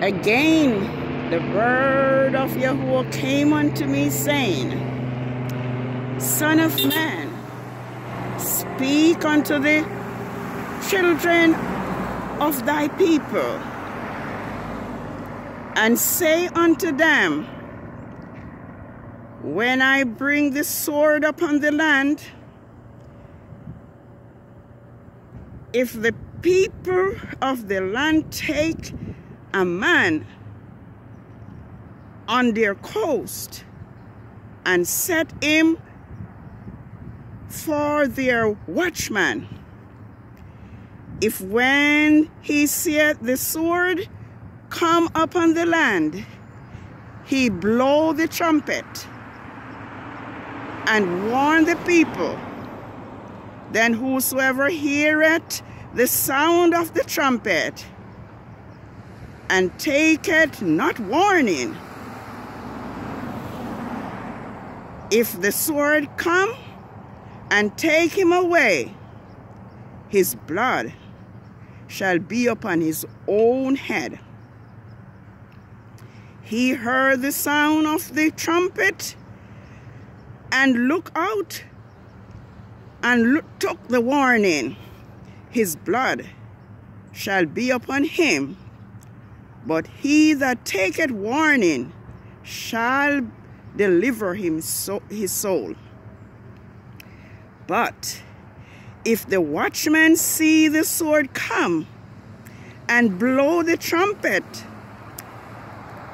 Again, the word of Yahuwah came unto me, saying, Son of man, speak unto the children of thy people, and say unto them, when I bring the sword upon the land, if the people of the land take a man on their coast and set him for their watchman, if when he seeth the sword come upon the land, he blow the trumpet and warn the people, then whosoever heareth the sound of the trumpet and taketh not warning, if the sword come and take him away, his blood shall be upon his own head. He heard the sound of the trumpet and looked out and took the warning. His blood shall be upon him, but he that taketh warning shall deliver him his soul. But if the watchman see the sword come and blow the trumpet,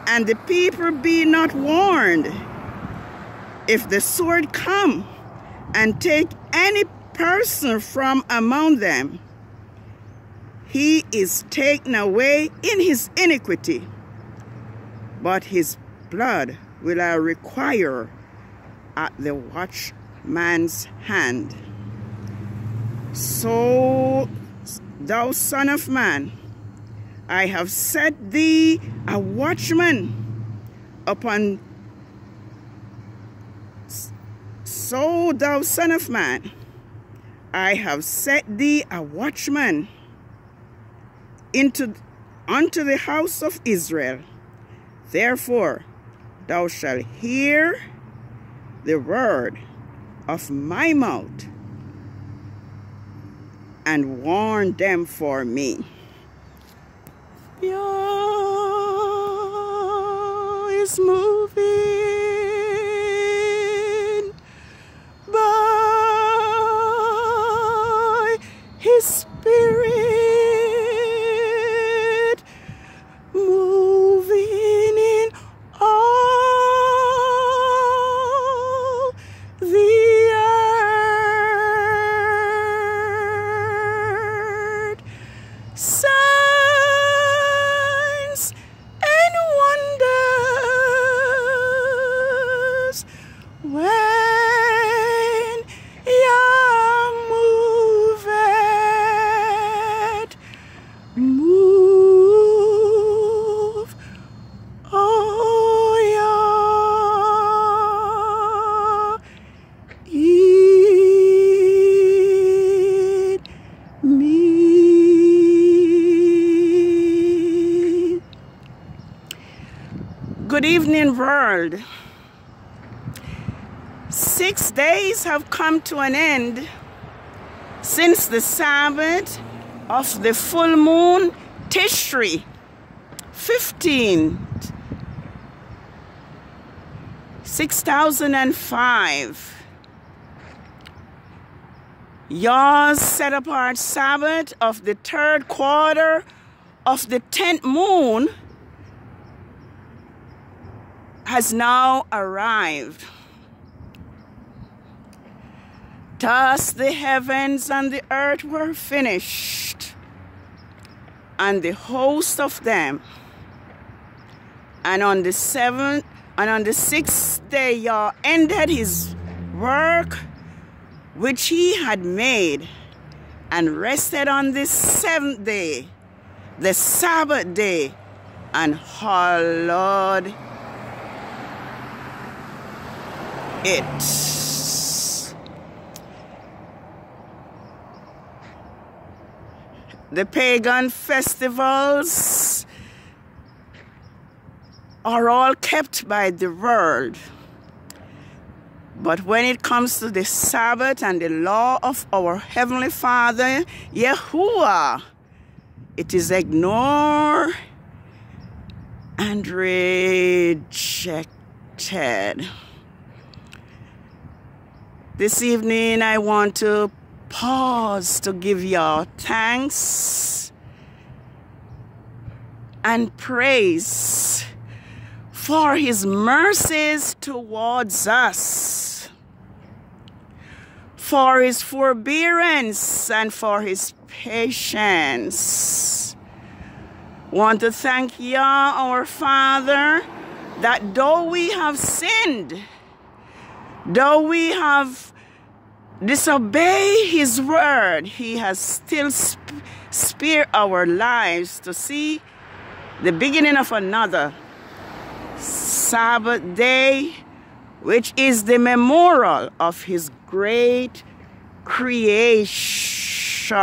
and the people be not warned, if the sword come and take any person from among them, he is taken away in his iniquity, but his blood will I require at the watchman's hand. So, thou son of man, I have set thee a watchman upon. So, thou son of man, I have set thee a watchman unto the house of Israel. Therefore, thou shalt hear the word of my mouth and warn them for me. Yah is moving by his spirit, moving in all the earth. Signs and wonders when Yah moveth, move, oh Yah, in me. Good evening, world. 6 days have come to an end since the Sabbath of the full moon Tishri 15, 6005. Yah's set apart Sabbath of the third quarter of the 10th moon has now arrived. Thus the heavens and the earth were finished, and the host of them. And on the sixth day Yah ended his work which he had made, and rested on the seventh day, the Sabbath day, and hallowed it. The pagan festivals are all kept by the world. But when it comes to the Sabbath and the law of our Heavenly Father, Yahuwah, it is ignored and rejected. This evening, I want to pause to give y'all thanks and praise for His mercies towards us, for His forbearance and for His patience. Want to thank Yah, our Father, that though we have sinned, though we have disobeyed His word, He has still spared our lives to see the beginning of another Sabbath day, which is the memorial of His great creation.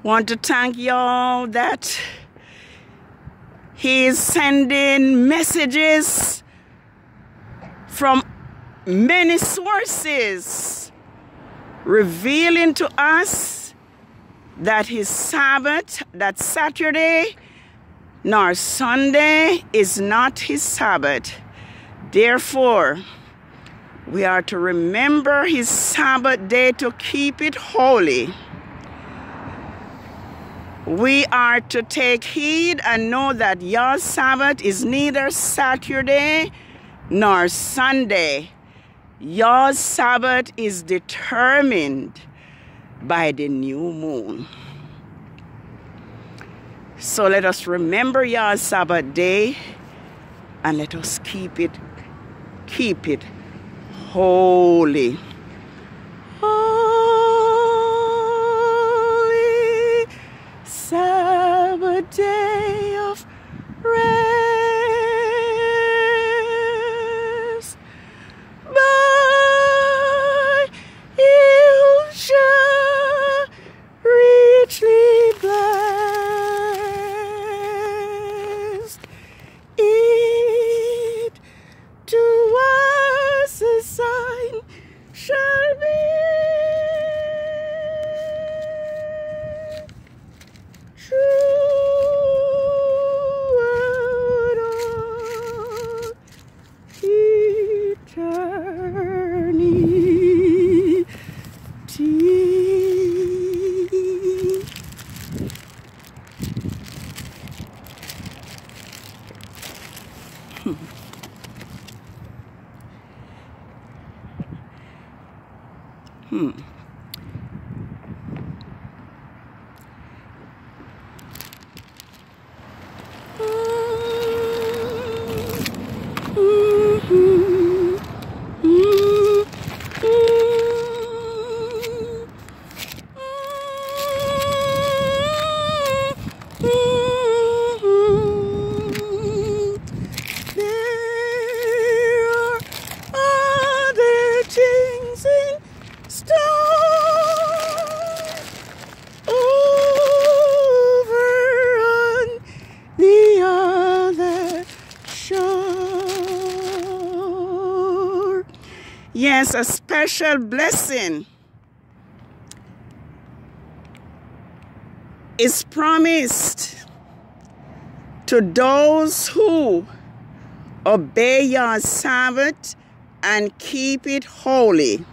Want to thank y'all that He is sending messages from many sources, revealing to us that His Sabbath, that Saturday nor Sunday, is not His Sabbath. Therefore, we are to remember His Sabbath day to keep it holy. We are to take heed and know that Yah's Sabbath is neither Saturday nor Sunday. Yah's Sabbath is determined by the new moon. So let us remember Yah's Sabbath day and let us keep it holy. Holy Sabbath day of rest, by you shall richly blessed. It to us a sign shall be. Yes, a special blessing is promised to those who obey your Sabbath and keep it holy.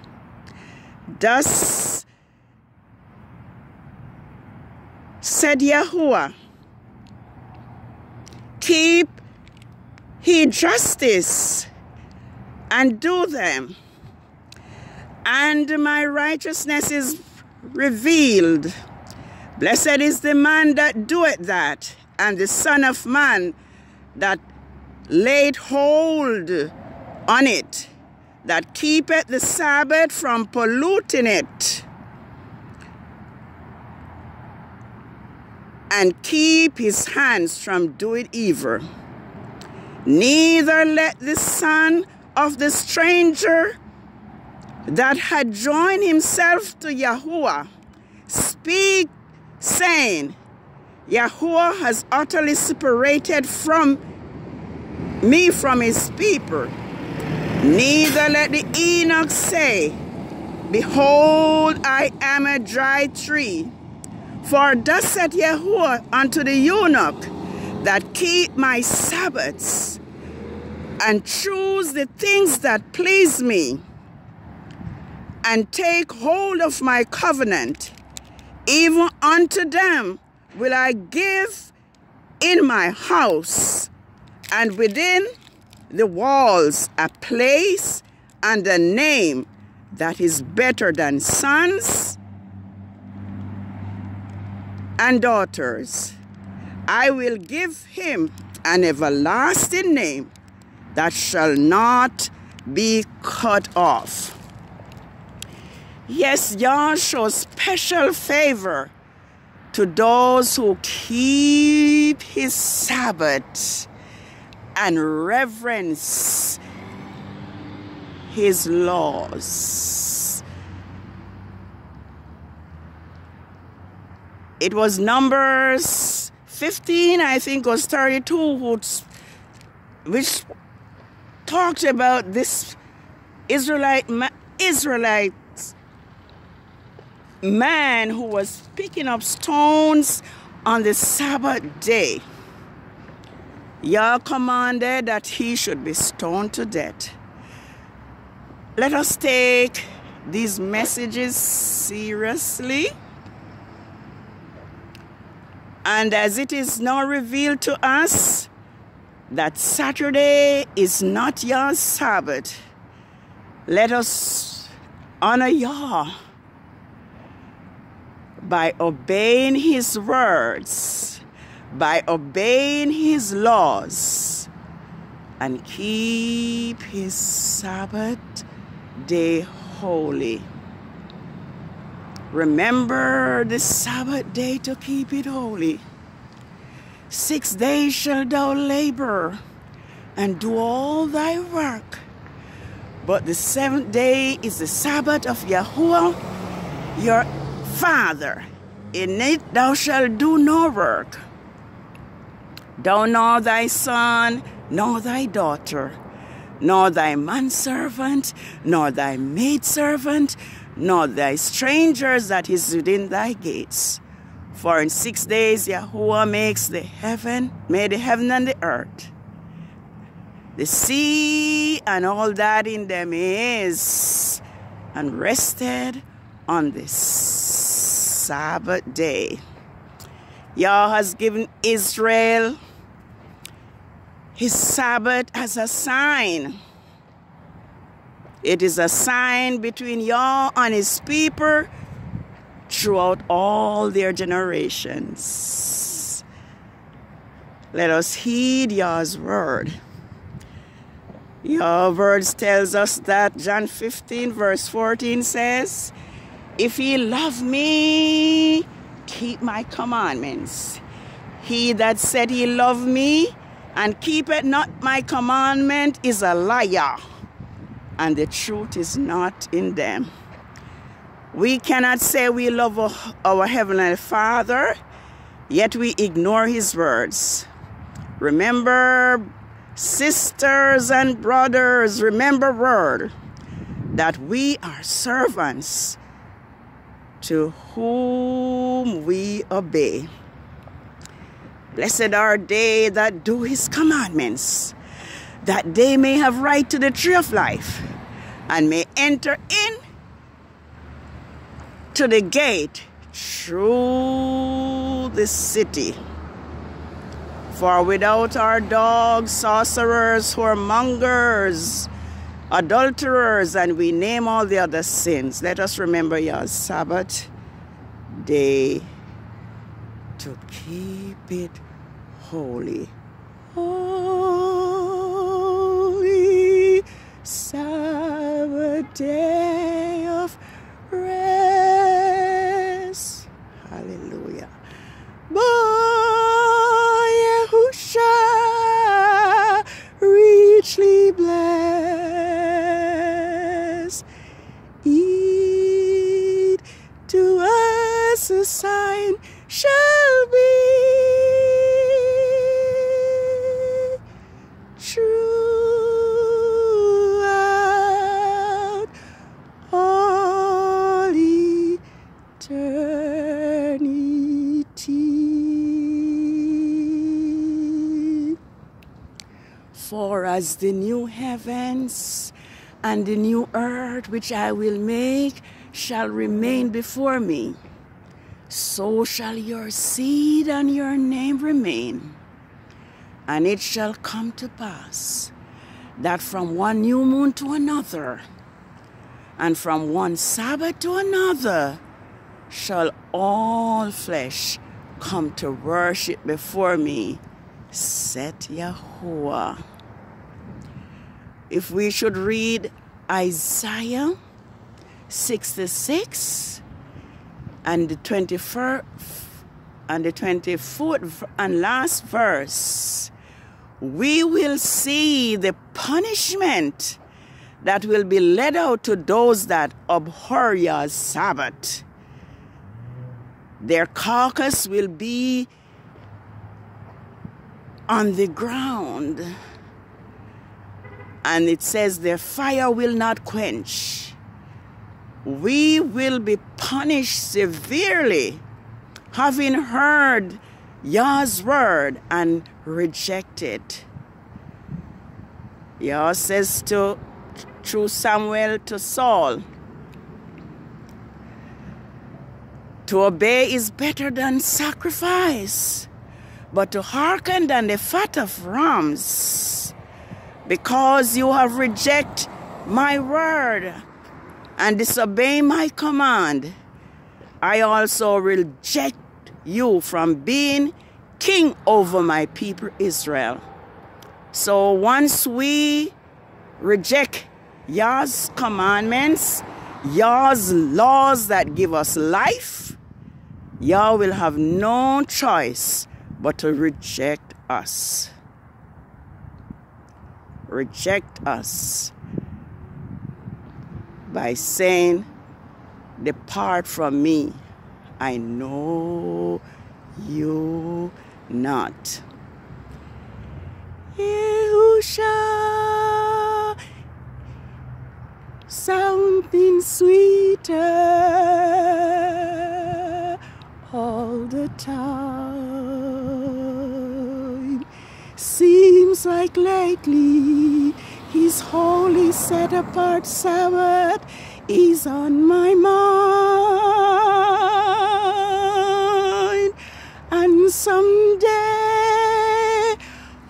Thus said Yahuwah, keep he justice and do them, and my righteousness is revealed. Blessed is the man that doeth that, and the Son of Man that laid hold on it, that keepeth the Sabbath from polluting it, and keep his hands from doing evil. Neither let the son of the stranger that had joined himself to Yahuwah speak, saying, Yahuwah has utterly separated me from his people. Neither let the Enoch say, behold, I am a dry tree. For thus saith Yahuwah unto the eunuch that keep my Sabbaths, and choose the things that please me, and take hold of my covenant, even unto them will I give in my house, and within the walls a place and a name that is better than sons and daughters. I will give him an everlasting name that shall not be cut off. Yes, Yah shows special favor to those who keep his Sabbath and reverence his laws. It was Numbers 15, I think, was 32, which talked about this Israelite man who was picking up stones on the Sabbath day. Yah commanded that he should be stoned to death. Let us take these messages seriously. And as it is now revealed to us that Saturday is not Yah's Sabbath, let us honor Yah by obeying his words, by obeying his laws, and keep his Sabbath day holy. Remember the Sabbath day to keep it holy. 6 days shalt thou labor and do all thy work. But the 7th day is the Sabbath of Yahuwah your Father. In it thou shalt do no work, thou nor thy son, nor thy daughter, nor thy manservant, nor thy maidservant, nor thy strangers that is within thy gates. For in 6 days Yahuwah made the heaven and the earth, the sea and all that in them is, and rested on the Sabbath day. Yah has given Israel his Sabbath as a sign. It is a sign between Yah and his people throughout all their generations. Let us heed Yah's word. Yah's words tells us that John 15 verse 14 says, if ye love me, keep my commandments. He that said he love me and keepeth not my commandment is a liar, and the truth is not in them. We cannot say we love our Heavenly Father, yet we ignore his words. Remember, sisters and brothers, remember word, that we are servants to whom we obey. Blessed are they that do his commandments, that they may have right to the tree of life, and may enter in to the gate through the city. For without our dogs, sorcerers, whoremongers, adulterers, and we name all the other sins, let us remember Yah's Sabbath day to keep it holy. Holy Sabbath day of rest. Hallelujah. Yahusha richly bless. Eat to us a sign shall be For as the new heavens and the new earth which I will make shall remain before me, so shall your seed and your name remain. And it shall come to pass that from one new moon to another, and from one Sabbath to another, shall all flesh come to worship before me, saith Yahuwah. If we should read Isaiah 66 and the 24th and last verse, we will see the punishment that will be led out to those that abhor Yah's Sabbath. Their carcass will be on the ground, and it says their fire will not quench. We will be punished severely, having heard Yah's word and rejected. Yah says through Samuel to Saul, to obey is better than sacrifice, but to hearken than the fat of rams. Because you have rejected my word and disobey my command, I also reject you from being king over my people Israel. So once we reject Yah's commandments, Yah's laws that give us life, Yah will have no choice but to reject us. Reject us by saying, depart from me, I know you not. Yahusha, something sweeter all the time. Seems like lately His holy set apart Sabbath is on my mind, and someday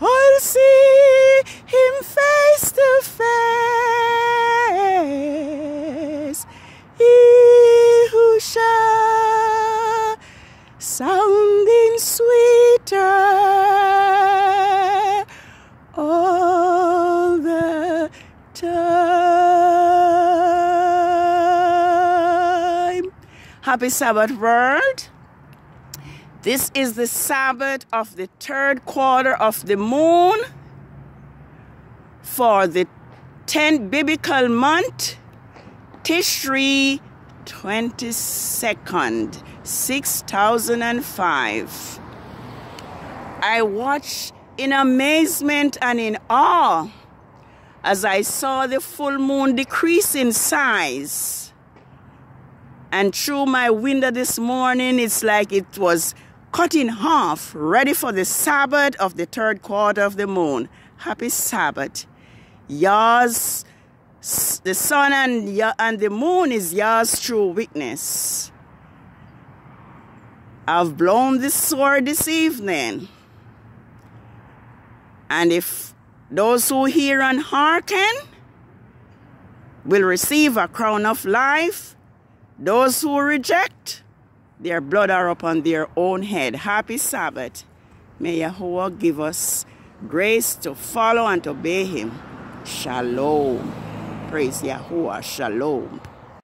I'll see Him face to face. Yahusha, sounding sweeter all the time. Happy Sabbath, world. This is the Sabbath of the 3rd quarter of the moon for the 10th biblical month, Tishri 22nd, 6005. I watched in amazement and in awe as I saw the full moon decrease in size. And through my window this morning, it's like it was cut in half, ready for the Sabbath of the 3rd quarter of the moon. Happy Sabbath. Yah's, the sun and the moon is Yah's true witness. I've blown the sword this evening. And if those who hear and hearken will receive a crown of life, those who reject, their blood are upon their own head. Happy Sabbath. May Yahuwah give us grace to follow and to obey Him. Shalom. Praise Yahuwah. Shalom.